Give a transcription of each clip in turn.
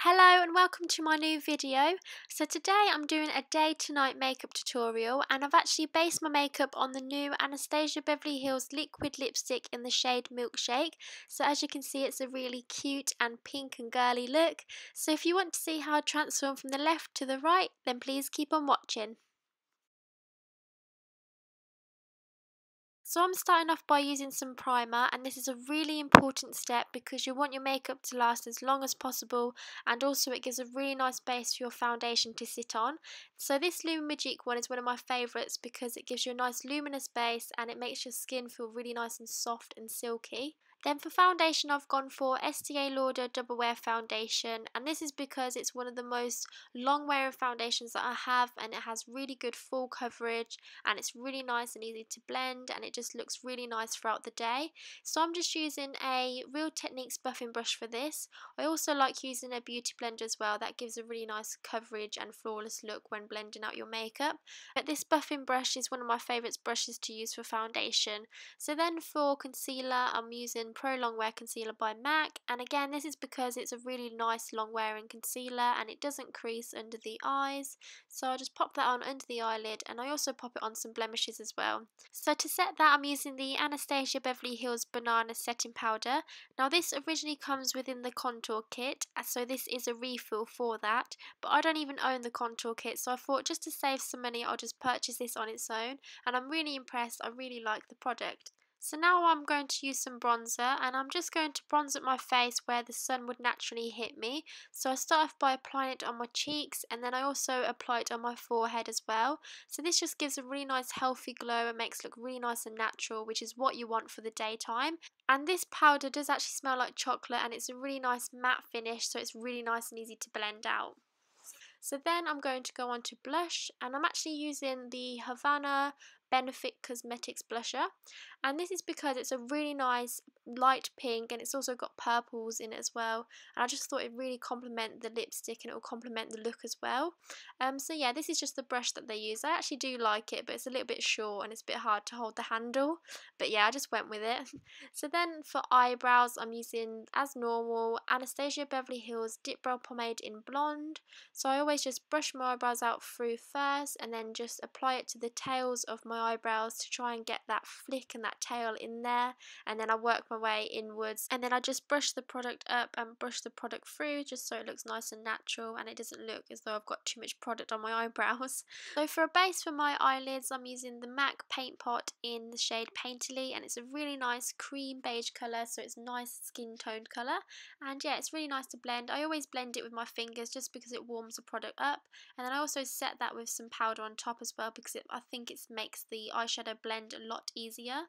Hello and welcome to my new video. So today I'm doing a day to night makeup tutorial and I've actually based my makeup on the new Anastasia Beverly Hills liquid lipstick in the shade Milkshake. So as you can see, it's a really cute and pink and girly look. So if you want to see how I transform from the left to the right, then please keep on watching. So I'm starting off by using some primer, and this is a really important step because you want your makeup to last as long as possible, and also it gives a really nice base for your foundation to sit on. So this LUMIZINO one is one of my favourites because it gives you a nice luminous base and it makes your skin feel really nice and soft and silky. Then for foundation, I've gone for ESTEE LAUDER Double Wear Foundation, and this is because it's one of the most long wearing foundations that I have, and it has really good full coverage and it's really nice and easy to blend, and it just looks really nice throughout the day. So I'm just using a Real Techniques buffing brush for this. I also like using a beauty blender as well. That gives a really nice coverage and flawless look when blending out your makeup. But this buffing brush is one of my favourite brushes to use for foundation. So then for concealer, I'm using Pro Longwear Concealer by M.A.C, and again this is because it's a really nice long wearing concealer and it doesn't crease under the eyes. So I'll just pop that on under the eyelid, and I also pop it on some blemishes as well. So to set that, I'm using the Anastasia Beverly Hills Banana Setting Powder. Now this originally comes within the contour kit, so this is a refill for that, but I don't even own the contour kit, so I thought just to save some money I'll just purchase this on its own, and I'm really impressed. I really like the product. So now I'm going to use some bronzer, and I'm just going to bronze up my face where the sun would naturally hit me. So I start off by applying it on my cheeks, and then I also apply it on my forehead as well. So this just gives a really nice healthy glow and makes it look really nice and natural, which is what you want for the daytime. And this powder does actually smell like chocolate, and it's a really nice matte finish, so it's really nice and easy to blend out. So then I'm going to go on to blush, and I'm actually using the HERVANA Benefit Cosmetics blusher, and this is because it's a really nice light pink and it's also got purples in it as well, and I just thought it really complement the lipstick and it will complement the look as well. So yeah, this is just the brush that they use. I actually do like it, but it's a little bit short and it's a bit hard to hold the handle, but yeah, I just went with it. So then for eyebrows, I'm using, as normal, Anastasia Beverly Hills Dip Brow Pomade in Blonde. So I always just brush my eyebrows out through first and then just apply it to the tails of my eyebrows to try and get that flick and that tail in there, and then I work my way inwards, and then I just brush the product up and brush the product through just so it looks nice and natural and it doesn't look as though I've got too much product on my eyebrows. So for a base for my eyelids, I'm using the M.A.C Paint Pot in the shade Painterly, and it's a really nice cream beige colour, so it's a nice skin toned colour, and yeah, it's really nice to blend. I always blend it with my fingers just because it warms the product up, and then I also set that with some powder on top as well because I think it makes the eyeshadow blend a lot easier.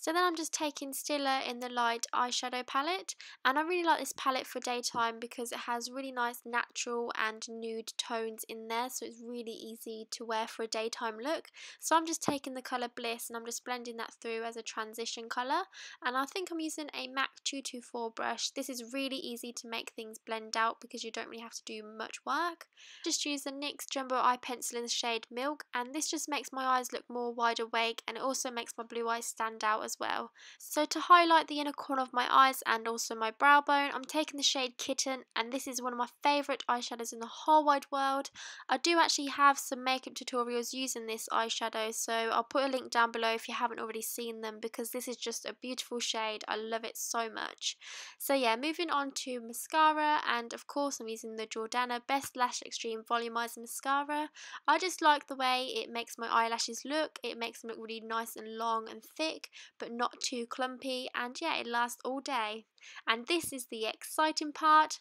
So then I'm just taking STILA in the light eyeshadow palette, and I really like this palette for daytime because it has really nice natural and nude tones in there, so it's really easy to wear for a daytime look. So I'm just taking the colour Bliss and I'm just blending that through as a transition colour, and I think I'm using a M.A.C 224 brush. This is really easy to make things blend out because you don't really have to do much work. Just use the NYX Jumbo Eye Pencil in the shade Milk, and this just makes my eyes look more wide awake, and it also makes my blue eyes stand out as well. So to highlight the inner corner of my eyes and also my brow bone, I'm taking the shade Kitten, and this is one of my favourite eyeshadows in the whole wide world. I do actually have some makeup tutorials using this eyeshadow, so I'll put a link down below if you haven't already seen them because this is just a beautiful shade. I love it so much. So yeah, moving on to mascara, and of course I'm using the Jordana Best Lash Extreme Volumizing Mascara. I just like the way it makes my eyelashes look. It makes them look really nice and long and thick, but not too clumpy, and yeah, it lasts all day. And this is the exciting part.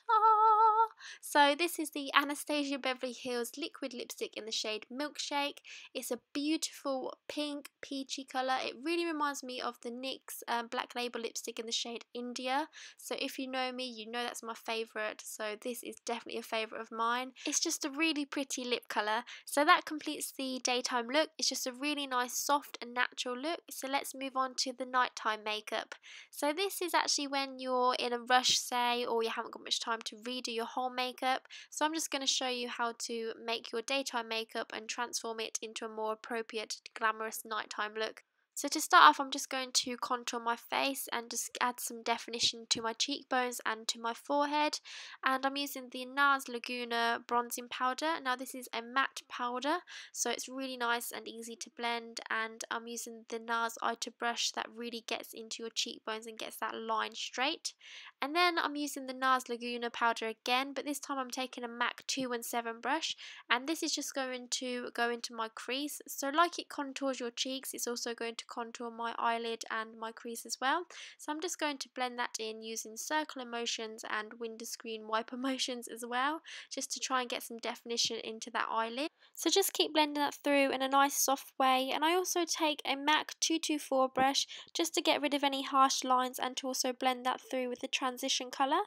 So this is the Anastasia Beverly Hills liquid lipstick in the shade Milkshake. It's a beautiful pink peachy colour. It really reminds me of the NYX Black Label lipstick in the shade India. So if you know me, you know that's my favourite. So this is definitely a favourite of mine. It's just a really pretty lip colour. So that completes the daytime look. It's just a really nice soft and natural look. So let's move on to the nighttime makeup. So this is actually when you're in a rush, say, or you haven't got much time to redo your whole makeup. So I'm just going to show you how to make your daytime makeup and transform it into a more appropriate glamorous nighttime look. So to start off, I'm just going to contour my face and just add some definition to my cheekbones and to my forehead. And I'm using the NARS Laguna bronzing powder. Now this is a matte powder, so it's really nice and easy to blend. And I'm using the NARS Eye brush that really gets into your cheekbones and gets that line straight. And then I'm using the NARS Laguna powder again, but this time I'm taking a MAC 217 brush, and this is just going to go into my crease. So like it contours your cheeks, it's also going to contour my eyelid and my crease as well. So I'm just going to blend that in using circular motions and window screen wiper motions as well, just to try and get some definition into that eyelid. So just keep blending that through in a nice soft way. And I also take a MAC 224 brush just to get rid of any harsh lines and to also blend that through with the transition colour.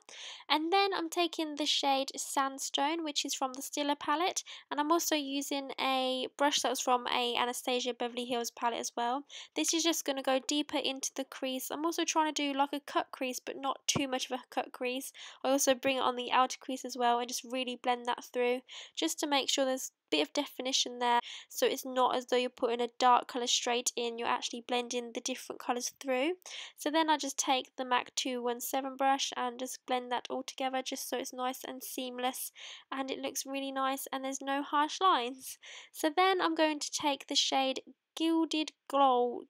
And then I'm taking the shade Sandstone, which is from the STILA palette, and I'm also using a brush that was from a Anastasia Beverly Hills palette as well. This is just going to go deeper into the crease. I'm also trying to do like a cut crease, but not too much of a cut crease. I also bring it on the outer crease as well and just really blend that through, just to make sure there's a bit of definition there, so it's not as though you're putting a dark colour straight in, you're actually blending the different colours through. So then I just take the MAC 217 brush and just blend that all together, just so it's nice and seamless and it looks really nice and there's no harsh lines. So then I'm going to take the shade Gilded Gold,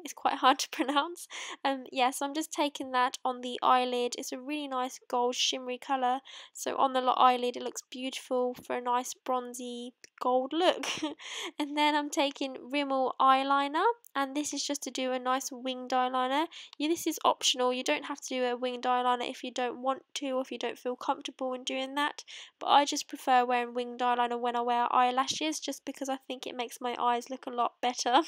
it's quite hard to pronounce. Yeah, so I'm just taking that on the eyelid. It's a really nice gold shimmery colour, so on the eyelid it looks beautiful for a nice bronzy gold look. And then I'm taking Rimmel eyeliner, and this is just to do a nice winged eyeliner. This is optional, you don't have to do a winged eyeliner if you don't want to, or if you don't feel comfortable in doing that, but I just prefer wearing winged eyeliner when I wear eyelashes, just because I think it makes my eyes look a lot better.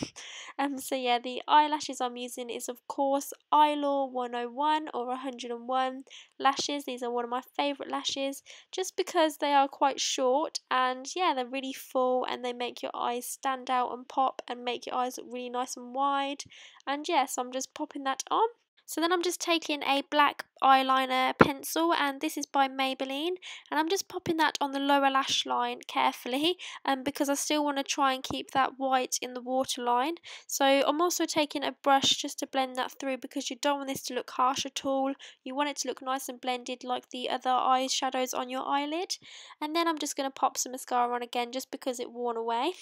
So yeah, the eyelashes I'm using is of course EYELURE 101 or 101 lashes. These are one of my favourite lashes, just because they are quite short and yeah, they're really full and they make your eyes stand out and pop and make your eyes look really nice and wide. And yes, I'm just popping that on. So then I'm just taking a black eyeliner pencil, and this is by Maybelline, and I'm just popping that on the lower lash line carefully, because I still want to try and keep that white in the waterline. So I'm also taking a brush just to blend that through, because you don't want this to look harsh at all. You want it to look nice and blended like the other eyeshadows on your eyelid. And then I'm just going to pop some mascara on again, just because it worn away.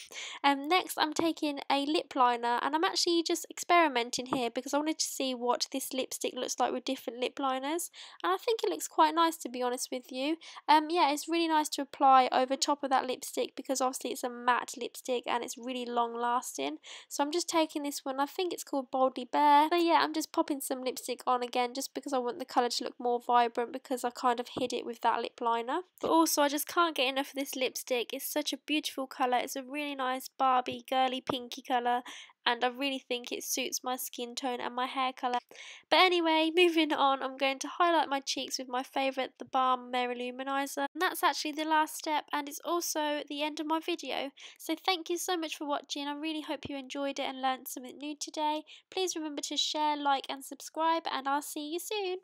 Next I'm taking a lip liner, and I'm actually just experimenting here because I wanted to see what this lipstick looks like with different lip liners, and I think it looks quite nice, to be honest with you. Yeah, it's really nice to apply over top of that lipstick, because obviously it's a matte lipstick and it's really long lasting. So I'm just taking this one, I think it's called Boldly Bare. So yeah, I'm just popping some lipstick on again, just because I want the colour to look more vibrant, because I kind of hid it with that lip liner. But also I just can't get enough of this lipstick. It's such a beautiful colour. It's a really nice Barbie girly pinky colour, and I really think it suits my skin tone and my hair colour. But anyway, moving on, I'm going to highlight my cheeks with my favourite, the BALM MARYLOU Luminizer. And that's actually the last step, and it's also the end of my video. So thank you so much for watching. I really hope you enjoyed it and learned something new today. Please remember to share, like and subscribe, and I'll see you soon.